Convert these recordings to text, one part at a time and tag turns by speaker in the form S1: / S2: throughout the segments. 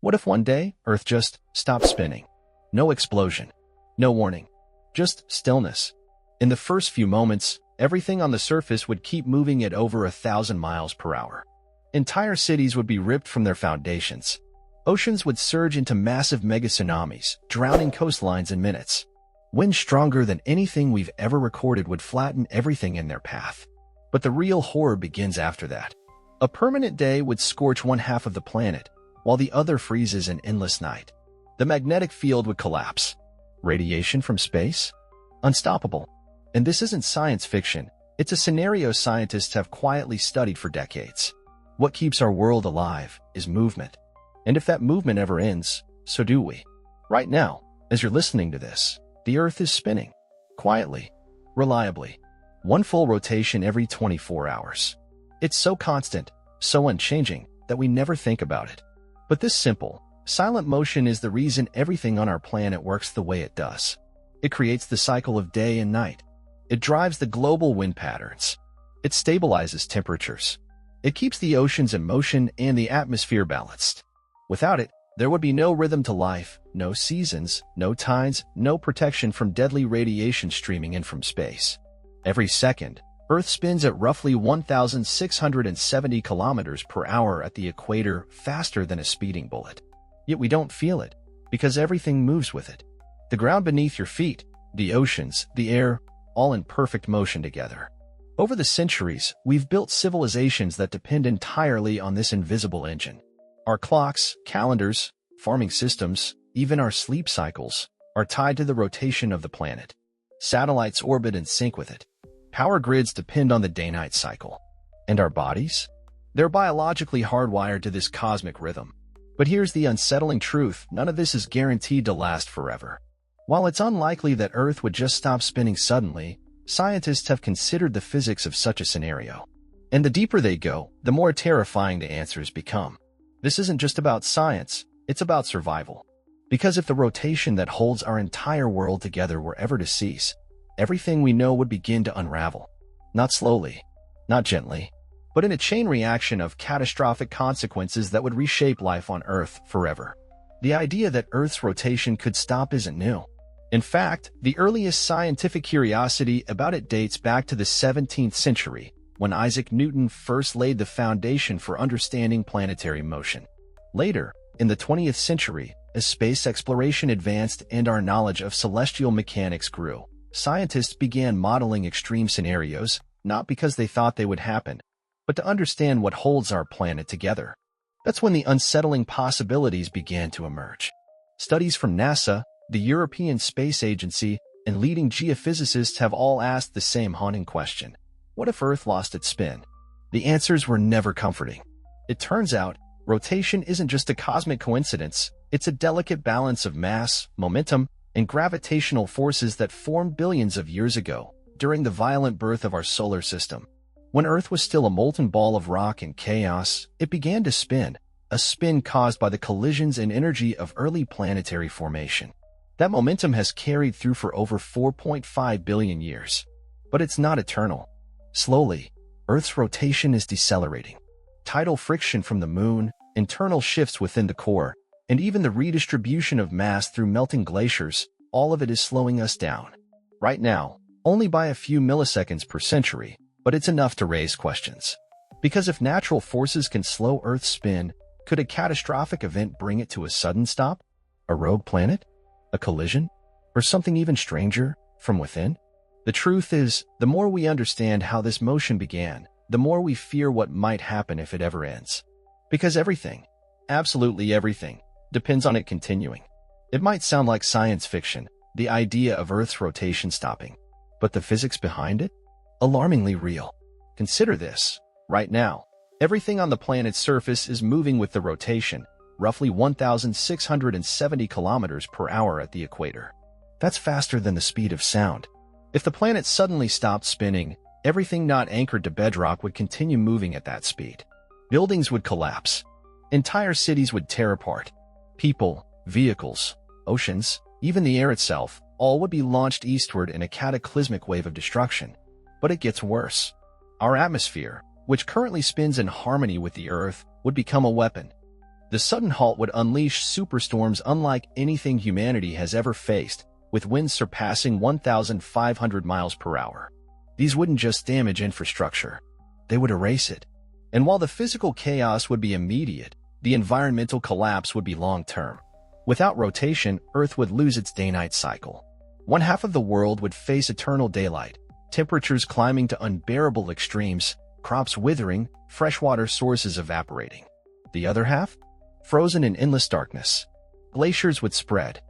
S1: What if one day Earth just stopped spinning? No explosion, no warning, just stillness. In the first few moments, everything on the surface would keep moving at over 1,000 miles per hour. Entire cities would be ripped from their foundations. Oceans would surge into massive mega tsunamis, drowning coastlines in minutes. Winds stronger than anything we've ever recorded would flatten everything in their path. But the real horror begins after that. A permanent day would scorch one half of the planet, while the other freezes in endless night. The magnetic field would collapse. Radiation from space? Unstoppable. And this isn't science fiction. It's a scenario scientists have quietly studied for decades. What keeps our world alive is movement. And if that movement ever ends, so do we. Right now, as you're listening to this, the Earth is spinning. Quietly. Reliably. One full rotation every 24 hours. It's so constant, so unchanging, that we never think about it. But this simple, silent motion is the reason everything on our planet works the way it does. It creates the cycle of day and night. It drives the global wind patterns. It stabilizes temperatures. It keeps the oceans in motion and the atmosphere balanced. Without it, there would be no rhythm to life, no seasons, no tides, no protection from deadly radiation streaming in from space. Every second, Earth spins at roughly 1,670 kilometers per hour at the equator, faster than a speeding bullet. Yet we don't feel it, because everything moves with it. The ground beneath your feet, the oceans, the air, all in perfect motion together. Over the centuries, we've built civilizations that depend entirely on this invisible engine. Our clocks, calendars, farming systems, even our sleep cycles, are tied to the rotation of the planet. Satellites orbit in sync with it. Power grids depend on the day-night cycle. And our bodies? They're biologically hardwired to this cosmic rhythm. But here's the unsettling truth: none of this is guaranteed to last forever. While it's unlikely that Earth would just stop spinning suddenly, scientists have considered the physics of such a scenario. And the deeper they go, the more terrifying the answers become. This isn't just about science, it's about survival. Because if the rotation that holds our entire world together were ever to cease, everything we know would begin to unravel. Not slowly, not gently, but in a chain reaction of catastrophic consequences that would reshape life on Earth forever. The idea that Earth's rotation could stop isn't new. In fact, the earliest scientific curiosity about it dates back to the 17th century, when Isaac Newton first laid the foundation for understanding planetary motion. Later, in the 20th century, as space exploration advanced and our knowledge of celestial mechanics grew, scientists began modeling extreme scenarios, not because they thought they would happen, but to understand what holds our planet together. That's when the unsettling possibilities began to emerge. Studies from NASA, the European Space Agency, and leading geophysicists have all asked the same haunting question: what if Earth lost its spin? The answers were never comforting. It turns out, rotation isn't just a cosmic coincidence, it's a delicate balance of mass, momentum, and gravitational forces that formed billions of years ago, during the violent birth of our solar system. When Earth was still a molten ball of rock and chaos, it began to spin, a spin caused by the collisions and energy of early planetary formation. That momentum has carried through for over 4.5 billion years. But it's not eternal. Slowly, Earth's rotation is decelerating. Tidal friction from the moon, internal shifts within the core, and even the redistribution of mass through melting glaciers, all of it is slowing us down. Right now, only by a few milliseconds per century, but it's enough to raise questions. Because if natural forces can slow Earth's spin, could a catastrophic event bring it to a sudden stop? A rogue planet? A collision? Or something even stranger, from within? The truth is, the more we understand how this motion began, the more we fear what might happen if it ever ends. Because everything, absolutely everything, depends on it continuing. It might sound like science fiction, the idea of Earth's rotation stopping, but the physics behind it? Alarmingly real. Consider this. Right now, everything on the planet's surface is moving with the rotation, roughly 1,670 kilometers per hour at the equator. That's faster than the speed of sound. If the planet suddenly stopped spinning, everything not anchored to bedrock would continue moving at that speed. Buildings would collapse. Entire cities would tear apart. People, vehicles, oceans, even the air itself, all would be launched eastward in a cataclysmic wave of destruction. But it gets worse. Our atmosphere, which currently spins in harmony with the Earth, would become a weapon. The sudden halt would unleash superstorms unlike anything humanity has ever faced, with winds surpassing 1,500 miles per hour. These wouldn't just damage infrastructure, they would erase it. And while the physical chaos would be immediate, the environmental collapse would be long-term. Without rotation, Earth would lose its day-night cycle. One half of the world would face eternal daylight, temperatures climbing to unbearable extremes, crops withering, freshwater sources evaporating. The other half? Frozen in endless darkness. Glaciers would spread.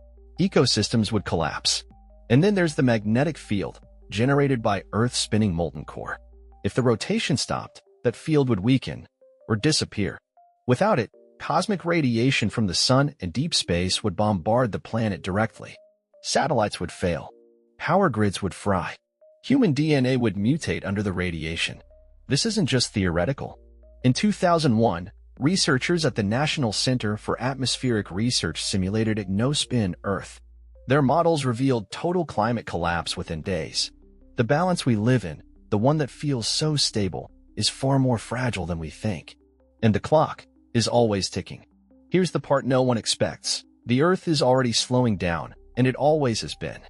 S1: Ecosystems would collapse. And then there's the magnetic field, generated by Earth's spinning molten core. If the rotation stopped, that field would weaken or disappear. Without it, cosmic radiation from the sun and deep space would bombard the planet directly. Satellites would fail. Power grids would fry. Human DNA would mutate under the radiation. This isn't just theoretical. In 2001, researchers at the National Center for Atmospheric Research simulated a no-spin Earth. Their models revealed total climate collapse within days. The balance we live in, the one that feels so stable, is far more fragile than we think. And the clock is always ticking. Here's the part no one expects. The Earth is already slowing down, and it always has been.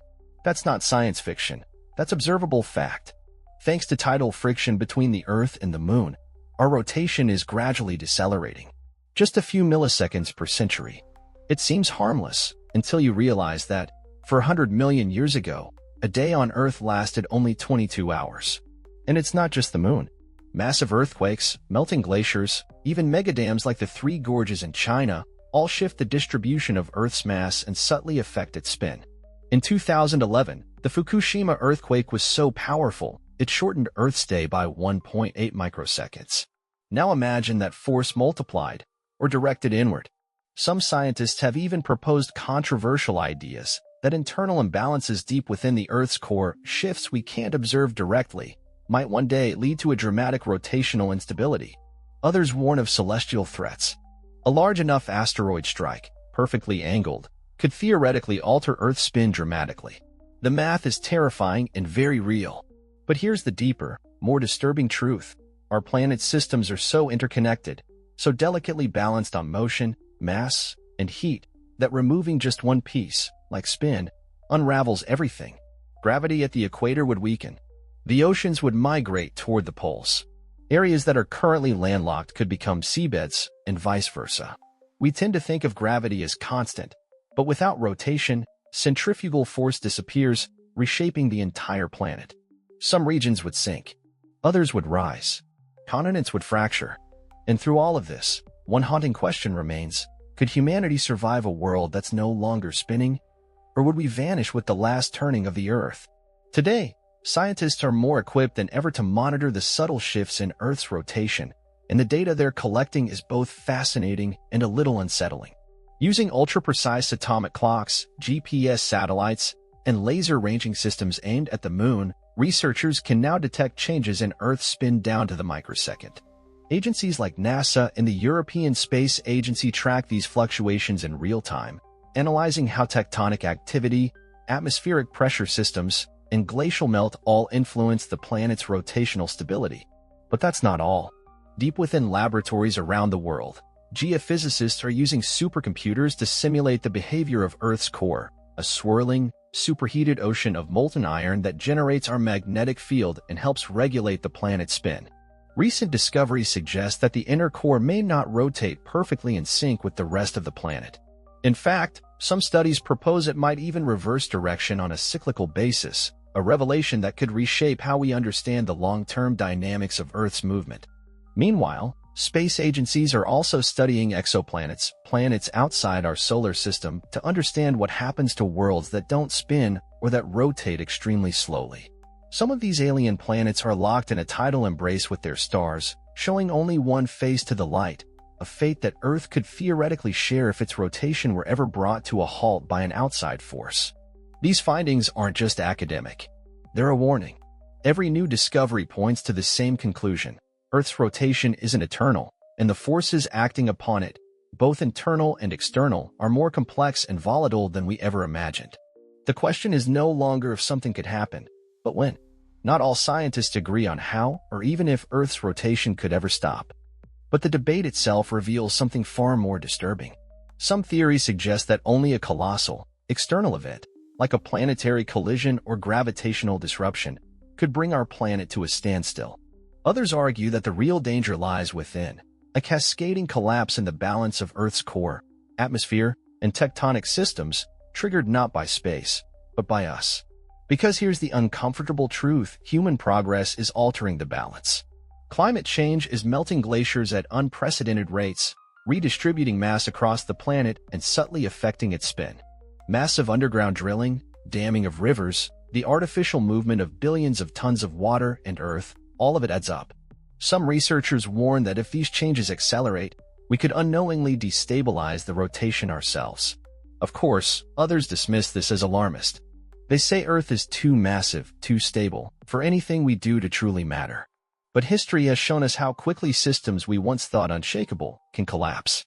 S1: That's not science fiction. That's observable fact. Thanks to tidal friction between the Earth and the Moon, our rotation is gradually decelerating. Just a few milliseconds per century. It seems harmless until you realize that, for 100 million years ago, a day on Earth lasted only 22 hours. And it's not just the Moon. Massive earthquakes, melting glaciers, even megadams like the Three Gorges in China all shift the distribution of Earth's mass and subtly affect its spin. In 2011, the Fukushima earthquake was so powerful, it shortened Earth's day by 1.8 microseconds. Now imagine that force multiplied, or directed inward. Some scientists have even proposed controversial ideas that internal imbalances deep within the Earth's core, shifts we can't observe directly, might one day lead to a dramatic rotational instability. Others warn of celestial threats. A large enough asteroid strike, perfectly angled, could theoretically alter Earth's spin dramatically. The math is terrifying and very real. But here's the deeper, more disturbing truth. Our planet's systems are so interconnected, so delicately balanced on motion, mass, and heat, that removing just one piece, like spin, unravels everything. Gravity at the equator would weaken. The oceans would migrate toward the poles. Areas that are currently landlocked could become seabeds, and vice versa. We tend to think of gravity as constant, but without rotation, centrifugal force disappears, reshaping the entire planet. Some regions would sink. Others would rise. Continents would fracture. And through all of this, one haunting question remains: could humanity survive a world that's no longer spinning? Or would we vanish with the last turning of the Earth? Today, scientists are more equipped than ever to monitor the subtle shifts in Earth's rotation, and the data they're collecting is both fascinating and a little unsettling. Using ultra-precise atomic clocks, GPS satellites, and laser ranging systems aimed at the Moon, researchers can now detect changes in Earth's spin down to the microsecond. Agencies like NASA and the European Space Agency track these fluctuations in real time, analyzing how tectonic activity, atmospheric pressure systems, and glacial melt all influence the planet's rotational stability. But that's not all. Deep within laboratories around the world, geophysicists are using supercomputers to simulate the behavior of Earth's core, a swirling, superheated ocean of molten iron that generates our magnetic field and helps regulate the planet's spin. Recent discoveries suggest that the inner core may not rotate perfectly in sync with the rest of the planet. In fact, some studies propose it might even reverse direction on a cyclical basis, a revelation that could reshape how we understand the long-term dynamics of Earth's movement. Meanwhile, space agencies are also studying exoplanets, planets outside our solar system, to understand what happens to worlds that don't spin or that rotate extremely slowly. Some of these alien planets are locked in a tidal embrace with their stars, showing only one face to the light, a fate that Earth could theoretically share if its rotation were ever brought to a halt by an outside force. These findings aren't just academic. They're a warning. Every new discovery points to the same conclusion: Earth's rotation isn't eternal, and the forces acting upon it, both internal and external, are more complex and volatile than we ever imagined. The question is no longer if something could happen, but when. Not all scientists agree on how or even if Earth's rotation could ever stop. But the debate itself reveals something far more disturbing. Some theories suggest that only a colossal, external event, like a planetary collision or gravitational disruption, could bring our planet to a standstill. Others argue that the real danger lies within, a cascading collapse in the balance of Earth's core, atmosphere, and tectonic systems, triggered not by space, but by us. Because here's the uncomfortable truth: human progress is altering the balance. Climate change is melting glaciers at unprecedented rates, redistributing mass across the planet and subtly affecting its spin. Massive underground drilling, damming of rivers, the artificial movement of billions of tons of water and earth, all of it adds up. Some researchers warn that if these changes accelerate, we could unknowingly destabilize the rotation ourselves. Of course, others dismiss this as alarmist. They say Earth is too massive, too stable, for anything we do to truly matter. But history has shown us how quickly systems we once thought unshakable can collapse.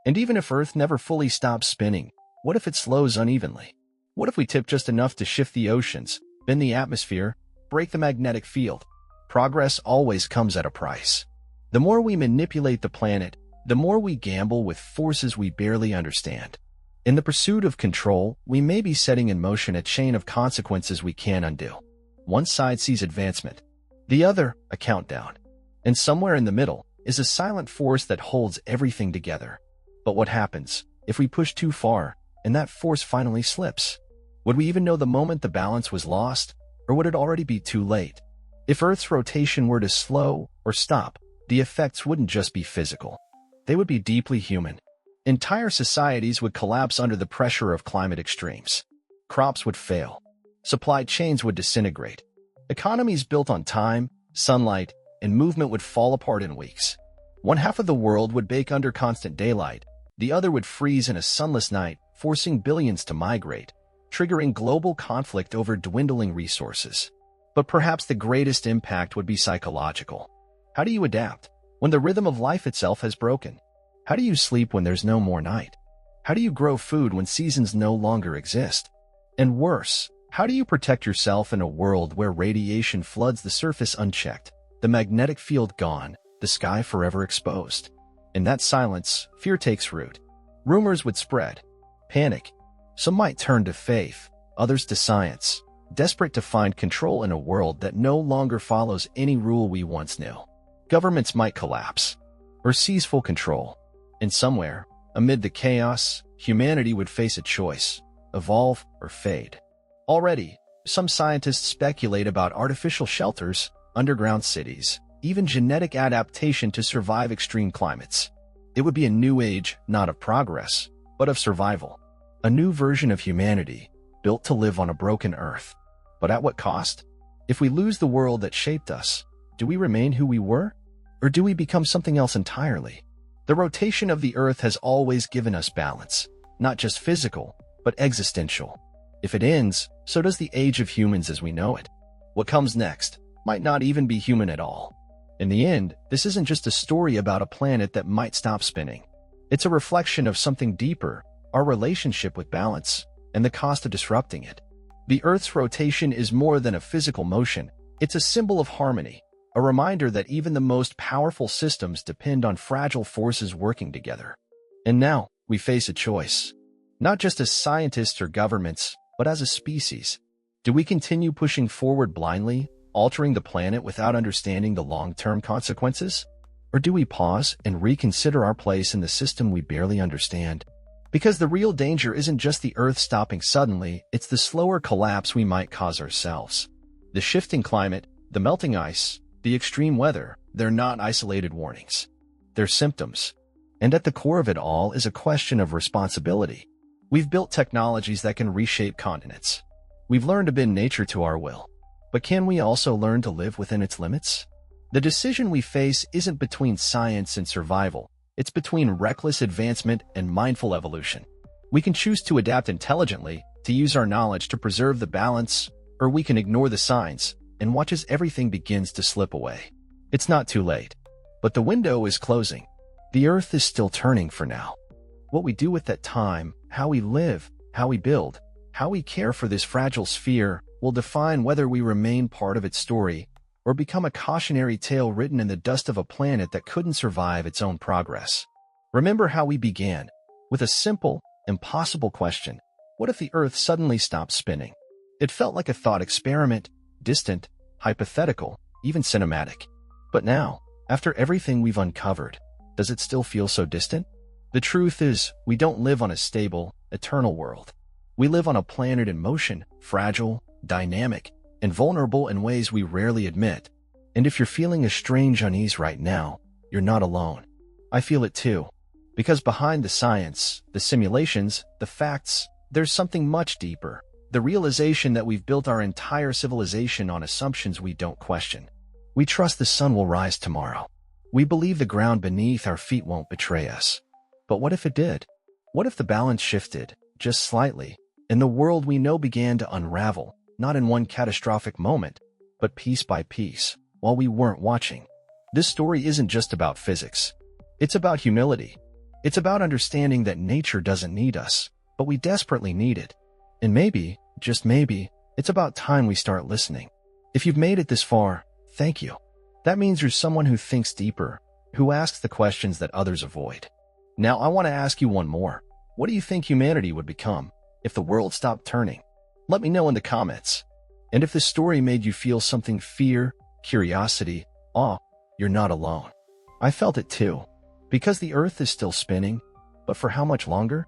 S1: And even if Earth never fully stops spinning, what if it slows unevenly? What if we tip just enough to shift the oceans, bend the atmosphere, break the magnetic field? Progress always comes at a price. The more we manipulate the planet, the more we gamble with forces we barely understand. In the pursuit of control, we may be setting in motion a chain of consequences we can't undo. One side sees advancement, the other a countdown. And somewhere in the middle is a silent force that holds everything together. But what happens if we push too far and that force finally slips? Would we even know the moment the balance was lost, or would it already be too late? If Earth's rotation were to slow or stop, the effects wouldn't just be physical. They would be deeply human. Entire societies would collapse under the pressure of climate extremes. Crops would fail. Supply chains would disintegrate. Economies built on time, sunlight, and movement would fall apart in weeks. One half of the world would bake under constant daylight. The other would freeze in a sunless night, forcing billions to migrate, triggering global conflict over dwindling resources. But perhaps the greatest impact would be psychological. How do you adapt when the rhythm of life itself has broken? How do you sleep when there's no more night? How do you grow food when seasons no longer exist? And worse, how do you protect yourself in a world where radiation floods the surface unchecked, the magnetic field gone, the sky forever exposed? In that silence, fear takes root. Rumors would spread. Panic. Some might turn to faith, others to science, desperate to find control in a world that no longer follows any rule we once knew. Governments might collapse, or seize full control. And somewhere, amid the chaos, humanity would face a choice: evolve or fade. Already, some scientists speculate about artificial shelters, underground cities, even genetic adaptation to survive extreme climates. It would be a new age, not of progress, but of survival. A new version of humanity, built to live on a broken Earth. But at what cost? If we lose the world that shaped us, do we remain who we were? Or do we become something else entirely? The rotation of the Earth has always given us balance, not just physical, but existential. If it ends, so does the age of humans as we know it. What comes next might not even be human at all. In the end, this isn't just a story about a planet that might stop spinning. It's a reflection of something deeper: our relationship with balance, and the cost of disrupting it. The Earth's rotation is more than a physical motion. It's a symbol of harmony, a reminder that even the most powerful systems depend on fragile forces working together. And now, we face a choice. Not just as scientists or governments, but as a species. Do we continue pushing forward blindly, altering the planet without understanding the long-term consequences? Or do we pause and reconsider our place in the system we barely understand? Because the real danger isn't just the Earth stopping suddenly, it's the slower collapse we might cause ourselves. The shifting climate, the melting ice, the extreme weather, they're not isolated warnings. They're symptoms. And at the core of it all is a question of responsibility. We've built technologies that can reshape continents. We've learned to bend nature to our will. But can we also learn to live within its limits? The decision we face isn't between science and survival. It's between reckless advancement and mindful evolution. We can choose to adapt intelligently, to use our knowledge to preserve the balance, or we can ignore the signs and watch as everything begins to slip away. It's not too late, but the window is closing. The Earth is still turning for now. What we do with that time, how we live, how we build, how we care for this fragile sphere, will define whether we remain part of its story or become a cautionary tale written in the dust of a planet that couldn't survive its own progress. Remember how we began, with a simple, impossible question: what if the Earth suddenly stopped spinning? It felt like a thought experiment, distant, hypothetical, even cinematic. But now, after everything we've uncovered, does it still feel so distant? The truth is, we don't live on a stable, eternal world. We live on a planet in motion, fragile, dynamic, and vulnerable in ways we rarely admit. And if you're feeling a strange unease right now, you're not alone. I feel it too. Because behind the science, the simulations, the facts, there's something much deeper. The realization that we've built our entire civilization on assumptions we don't question. We trust the sun will rise tomorrow. We believe the ground beneath our feet won't betray us. But what if it did? What if the balance shifted, just slightly, and the world we know began to unravel, not in one catastrophic moment, but piece by piece, while we weren't watching? This story isn't just about physics. It's about humility. It's about understanding that nature doesn't need us, but we desperately need it. And maybe, just maybe, it's about time we start listening. If you've made it this far, thank you. That means you're someone who thinks deeper, who asks the questions that others avoid. Now I want to ask you one more. What do you think humanity would become if the world stopped turning? Let me know in the comments. And if this story made you feel something: fear, curiosity, awe, you're not alone. I felt it too. Because the Earth is still spinning, but for how much longer?